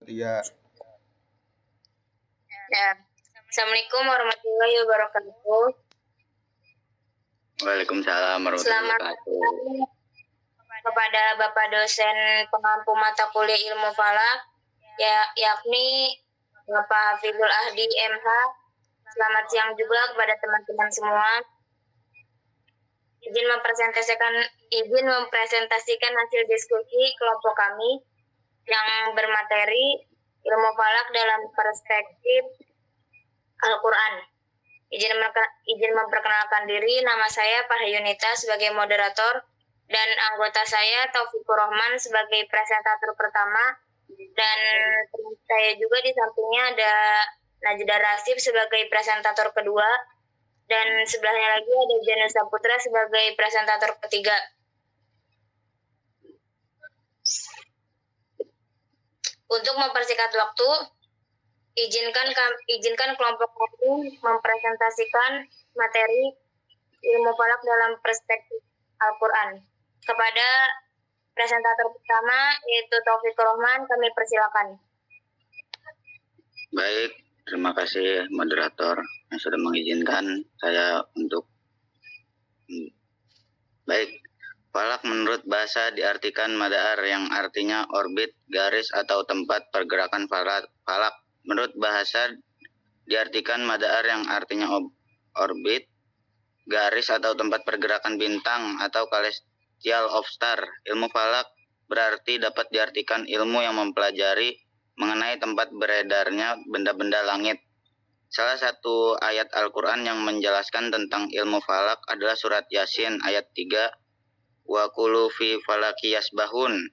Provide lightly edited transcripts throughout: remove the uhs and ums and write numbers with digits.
Iya. Ya. Assalamualaikum warahmatullahi wabarakatuh. Waalaikumsalam warahmatullahi Selamat wabarakatuh. kepada Bapak dosen pengampu mata kuliah ilmu falak, yakni Bapak Hafizul Ahdi MH. Selamat siang juga kepada teman-teman semua. Izin mempresentasikan hasil diskusi kelompok kami yang bermateri ilmu falak dalam perspektif Al-Quran. Izin memperkenalkan diri, nama saya Farhayunita sebagai moderator dan anggota saya Taufikur Rahman sebagai presentator pertama, dan saya juga di sampingnya ada Najda Rasif sebagai presentator kedua, dan sebelahnya lagi ada Janus Saputra sebagai presentator ketiga. Untuk mempersingkat waktu, izinkan kelompok kami mempresentasikan materi ilmu falak dalam perspektif Al-Quran. Kepada presentator pertama, yaitu Taufikur Rahman, kami persilakan. Baik, terima kasih moderator yang sudah mengizinkan saya untuk baik. Falak menurut bahasa diartikan madar yang artinya orbit, garis atau tempat pergerakan falak. Menurut bahasa diartikan madar yang artinya orbit, garis atau tempat pergerakan bintang atau celestial of star. Ilmu falak berarti dapat diartikan ilmu yang mempelajari mengenai tempat beredarnya benda-benda langit. Salah satu ayat Al-Quran yang menjelaskan tentang ilmu falak adalah surat Yasin ayat 3. Wa qulu fi falaki yasbahun.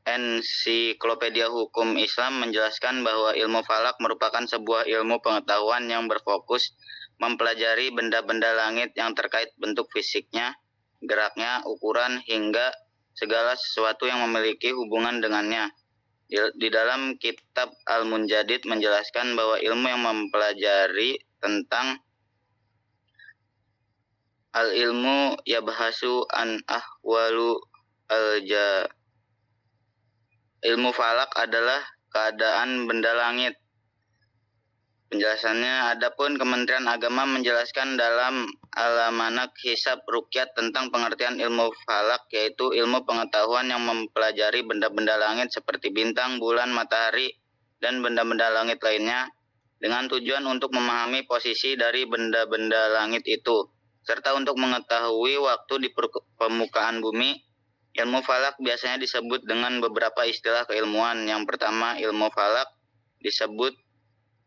Ensiklopedia Hukum Islam menjelaskan bahwa ilmu falak merupakan sebuah ilmu pengetahuan yang berfokus mempelajari benda-benda langit yang terkait bentuk fisiknya, geraknya, ukuran, hingga segala sesuatu yang memiliki hubungan dengannya. Di dalam kitab Al-Munjadid menjelaskan bahwa ilmu yang mempelajari tentang al-ilmu yabhasu an ahwalu ilmu falak adalah keadaan benda langit. Penjelasannya, adapun Kementerian Agama menjelaskan dalam Al-Manak Hisab Ruqyat tentang pengertian ilmu falak, yaitu ilmu pengetahuan yang mempelajari benda-benda langit seperti bintang, bulan, matahari, dan benda-benda langit lainnya dengan tujuan untuk memahami posisi dari benda-benda langit itu, serta untuk mengetahui waktu di permukaan bumi. Ilmu falak biasanya disebut dengan beberapa istilah keilmuan. Yang pertama, ilmu falak disebut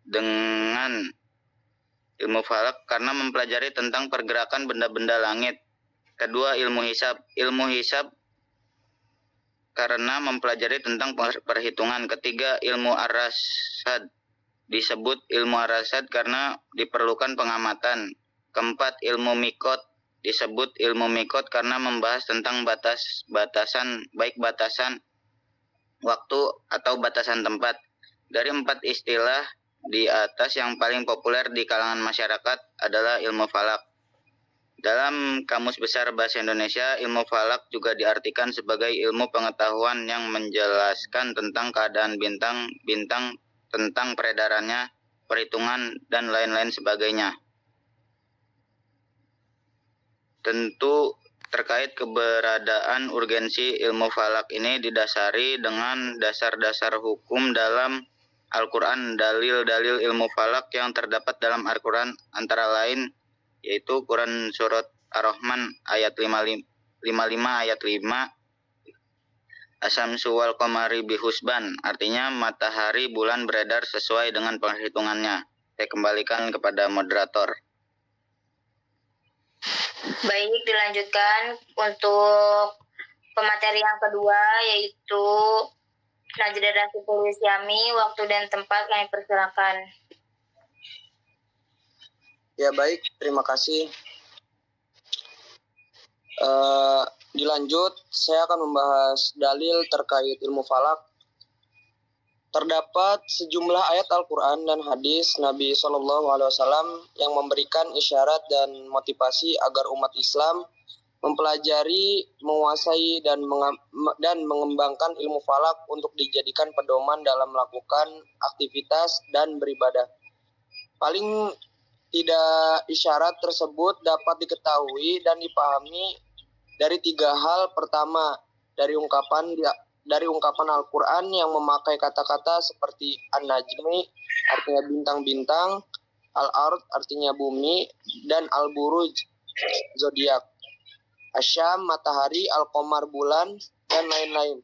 dengan ilmu falak karena mempelajari tentang pergerakan benda-benda langit. Kedua, ilmu hisab. Ilmu hisab karena mempelajari tentang perhitungan. Ketiga, ilmu ar-rasad. Disebut ilmu ar-rasad karena diperlukan pengamatan. Keempat, ilmu mikot. Disebut ilmu mikot karena membahas tentang batasan waktu atau batasan tempat. Dari empat istilah di atas, yang paling populer di kalangan masyarakat adalah ilmu falak. Dalam Kamus Besar Bahasa Indonesia, ilmu falak juga diartikan sebagai ilmu pengetahuan yang menjelaskan tentang keadaan bintang, tentang peredarannya, perhitungan, dan lain-lain sebagainya. Tentu terkait keberadaan urgensi ilmu falak ini didasari dengan dasar-dasar hukum dalam Al-Quran. Dalil-dalil ilmu falak yang terdapat dalam Al-Quran antara lain yaitu Quran Surat Ar-Rahman ayat 55 ayat 5, Asyamsu wal qamari bihusban, artinya matahari bulan beredar sesuai dengan perhitungannya. Saya kembalikan kepada moderator. Baik, dilanjutkan untuk pemateri yang kedua, yaitu Najda Rasif Yami. Waktu dan tempat kami persilakan. Ya baik, terima kasih. Dilanjut, saya akan membahas dalil terkait ilmu falak. Terdapat sejumlah ayat Al-Quran dan hadis Nabi SAW yang memberikan isyarat dan motivasi agar umat Islam mempelajari, menguasai, dan mengembangkan ilmu falak untuk dijadikan pedoman dalam melakukan aktivitas dan beribadah. Paling tidak isyarat tersebut dapat diketahui dan dipahami dari 3 hal. Pertama, dari ungkapan Al-Quran yang memakai kata-kata seperti An-Najmi, artinya bintang-bintang, Al-Ard, artinya bumi, dan Al-Buruj, zodiak, Asyam, matahari, Al-Qamar, bulan, dan lain-lain.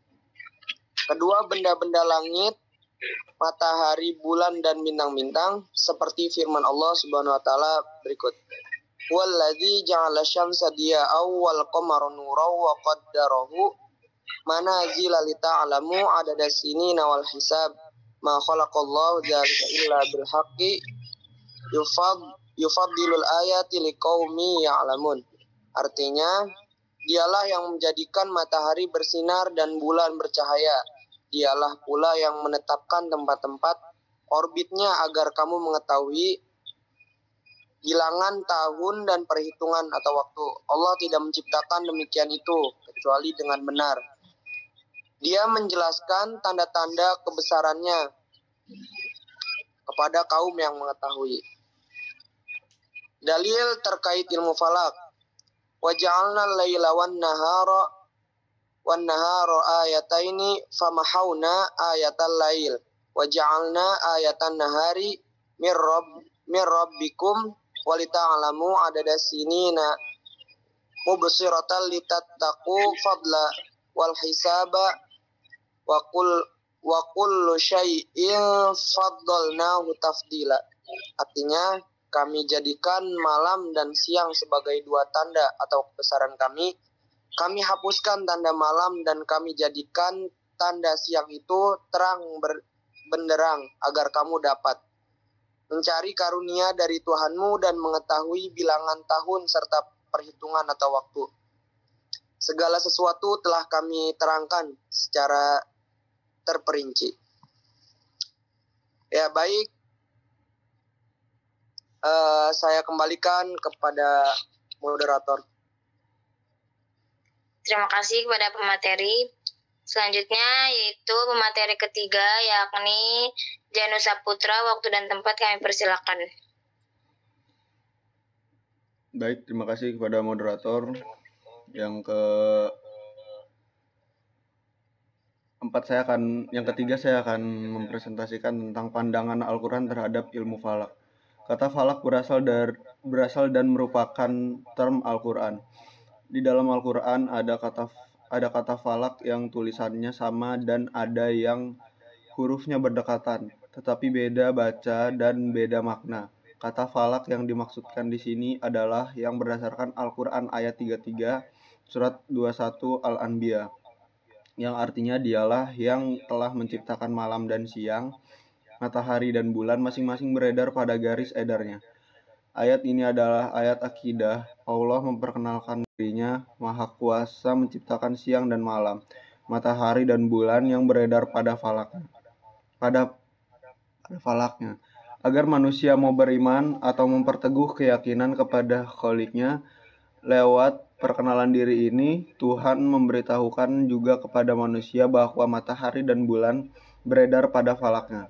Kedua, benda-benda langit, matahari, bulan, dan bintang-bintang, seperti firman Allah Subhanahu wa taala berikut. Walladzi ja'ala syamsa diya'aw wal qamara nuran wa qaddarahu manazila lita'lamu adada sinina wal hisab ma khalaqallahu dzalika illa bil haqqi yufaddilul ayati liqaumi ya'lamun. Artinya, dialah yang menjadikan matahari bersinar dan bulan bercahaya. Dialah pula yang menetapkan tempat-tempat orbitnya agar kamu mengetahui bilangan tahun dan perhitungan atau waktu. Allah tidak menciptakan demikian itu kecuali dengan benar. Dia menjelaskan tanda-tanda kebesarannya kepada kaum yang mengetahui. Dalil terkait ilmu falak. Wa ja'alna al-laila wan nahara ayataini famahawna ayatal lail wa ja'alna ayatan nahari mir rabbikum walita'lamu adada sinina mubsiratan litattaqu fadla wal hisaba wa kullu syai'in faddalnahu tafdila. Artinya, kami jadikan malam dan siang sebagai 2 tanda atau kebesaran kami. Kami hapuskan tanda malam dan kami jadikan tanda siang itu terang benderang agar kamu dapat mencari karunia dari Tuhanmu dan mengetahui bilangan tahun serta perhitungan atau waktu. Segala sesuatu telah kami terangkan secara terperinci. Ya, baik. Saya kembalikan kepada moderator. Terima kasih kepada pemateri. Selanjutnya yaitu pemateri ketiga, yakni Janus Saputra. Waktu dan tempat kami persilakan. Baik, terima kasih kepada moderator. Yang ketiga saya akan mempresentasikan tentang pandangan Al-Quran terhadap ilmu falak. Kata falak berasal dan merupakan term Al-Quran. Di dalam Al-Quran ada kata falak yang tulisannya sama dan ada yang hurufnya berdekatan, tetapi beda baca dan beda makna. Kata falak yang dimaksudkan di sini adalah yang berdasarkan Al-Quran ayat 33 surat 21 Al-Anbiya, yang artinya dialah yang telah menciptakan malam dan siang, matahari dan bulan masing-masing beredar pada garis edarnya. Ayat ini adalah ayat akidah. Allah memperkenalkan dirinya Maha Kuasa menciptakan siang dan malam, matahari dan bulan yang beredar pada falaknya. Agar manusia mau beriman atau memperteguh keyakinan kepada Kholiknya. Lewat perkenalan diri ini, Tuhan memberitahukan juga kepada manusia bahwa matahari dan bulan beredar pada falaknya.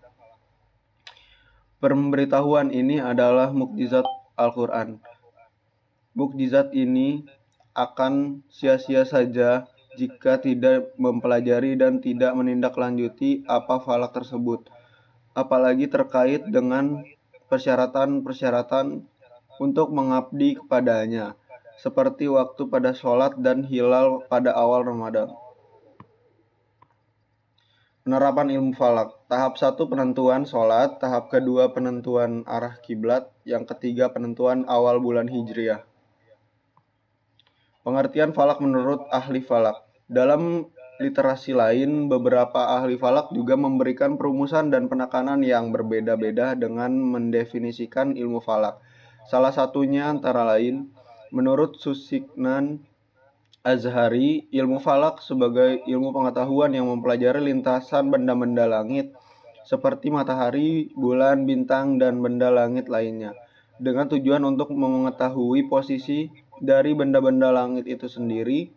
Pemberitahuan ini adalah mukjizat Al-Quran. Mukjizat ini akan sia-sia saja jika tidak mempelajari dan tidak menindaklanjuti apa falak tersebut, apalagi terkait dengan persyaratan-persyaratan untuk mengabdi kepadanya, seperti waktu pada sholat dan hilal pada awal Ramadan. Penerapan ilmu falak. Tahap 1 penentuan sholat, tahap kedua penentuan arah kiblat, yang ketiga penentuan awal bulan Hijriah. Pengertian falak menurut ahli falak. Dalam literasi lain, beberapa ahli falak juga memberikan perumusan dan penekanan yang berbeda-beda dengan mendefinisikan ilmu falak. Salah satunya antara lain, menurut Susiknan Azhari, ilmu falak sebagai ilmu pengetahuan yang mempelajari lintasan benda-benda langit seperti matahari, bulan, bintang, dan benda langit lainnya, dengan tujuan untuk mengetahui posisi dari benda-benda langit itu sendiri,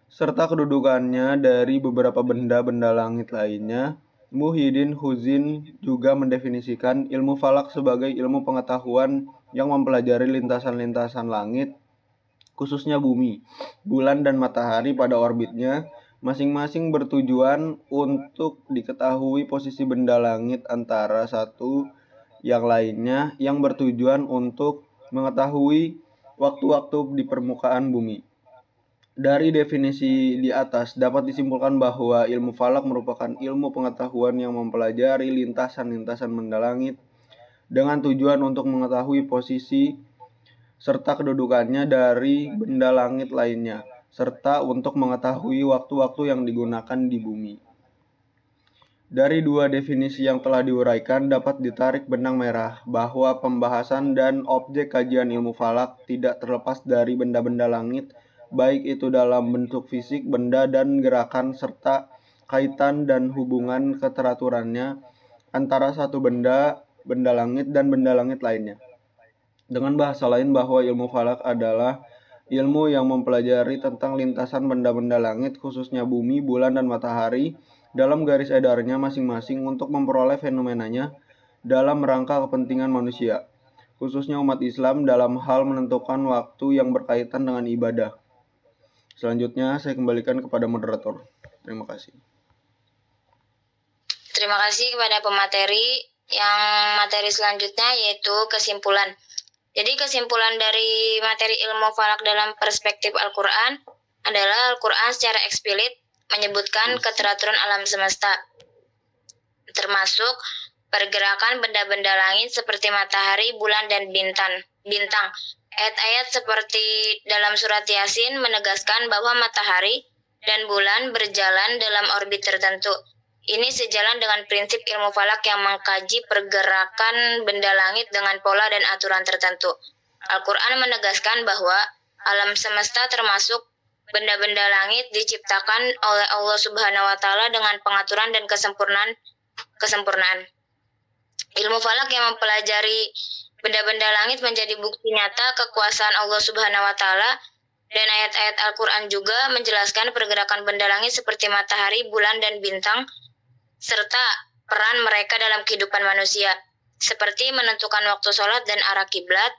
serta kedudukannya dari beberapa benda-benda langit lainnya. Muhyiddin Huzin juga mendefinisikan ilmu falak sebagai ilmu pengetahuan yang mempelajari lintasan-lintasan langit, khususnya bumi, bulan, dan matahari pada orbitnya, masing-masing bertujuan untuk diketahui posisi benda langit antara satu yang lainnya, yang bertujuan untuk mengetahui waktu-waktu di permukaan bumi. Dari definisi di atas dapat disimpulkan bahwa ilmu falak merupakan ilmu pengetahuan yang mempelajari lintasan-lintasan benda langit dengan tujuan untuk mengetahui posisi serta kedudukannya dari benda langit lainnya, serta untuk mengetahui waktu-waktu yang digunakan di bumi. Dari dua definisi yang telah diuraikan dapat ditarik benang merah bahwa pembahasan dan objek kajian ilmu falak tidak terlepas dari benda-benda langit, baik itu dalam bentuk fisik benda dan gerakan, serta kaitan dan hubungan keteraturannya antara satu benda langit dan benda langit lainnya. Dengan bahasa lain, bahwa ilmu falak adalah ilmu yang mempelajari tentang lintasan benda-benda langit, khususnya bumi, bulan, dan matahari, dalam garis edarnya masing-masing untuk memperoleh fenomenanya dalam rangka kepentingan manusia, khususnya umat Islam, dalam hal menentukan waktu yang berkaitan dengan ibadah. Selanjutnya, saya kembalikan kepada moderator. Terima kasih. Terima kasih kepada pemateri. Yang materi selanjutnya yaitu kesimpulan. Jadi kesimpulan dari materi ilmu falak dalam perspektif Al-Quran adalah Al-Quran secara eksplisit menyebutkan keteraturan alam semesta, termasuk pergerakan benda-benda langit seperti matahari, bulan, dan bintang. Ayat-ayat seperti dalam surat Yasin menegaskan bahwa matahari dan bulan berjalan dalam orbit tertentu. Ini sejalan dengan prinsip ilmu falak yang mengkaji pergerakan benda langit dengan pola dan aturan tertentu. Al-Quran menegaskan bahwa alam semesta termasuk benda-benda langit diciptakan oleh Allah Subhanahu wa Ta'ala dengan pengaturan dan kesempurnaan. Ilmu falak yang mempelajari benda-benda langit menjadi bukti nyata kekuasaan Allah Subhanahu wa Ta'ala, dan ayat-ayat Al-Quran juga menjelaskan pergerakan benda langit seperti matahari, bulan, dan bintang, serta peran mereka dalam kehidupan manusia, seperti menentukan waktu sholat dan arah kiblat.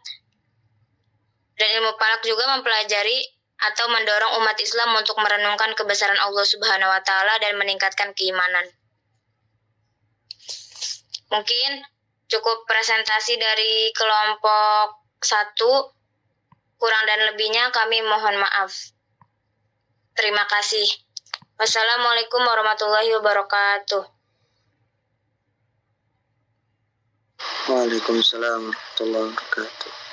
Dan ilmu falak juga mempelajari atau mendorong umat Islam untuk merenungkan kebesaran Allah Subhanahu wa Ta'ala dan meningkatkan keimanan. Mungkin cukup presentasi dari kelompok 1. Kurang dan lebihnya kami mohon maaf. Terima kasih. Wassalamualaikum warahmatullahi wabarakatuh. Waalaikumsalam warahmatullahi wabarakatuh.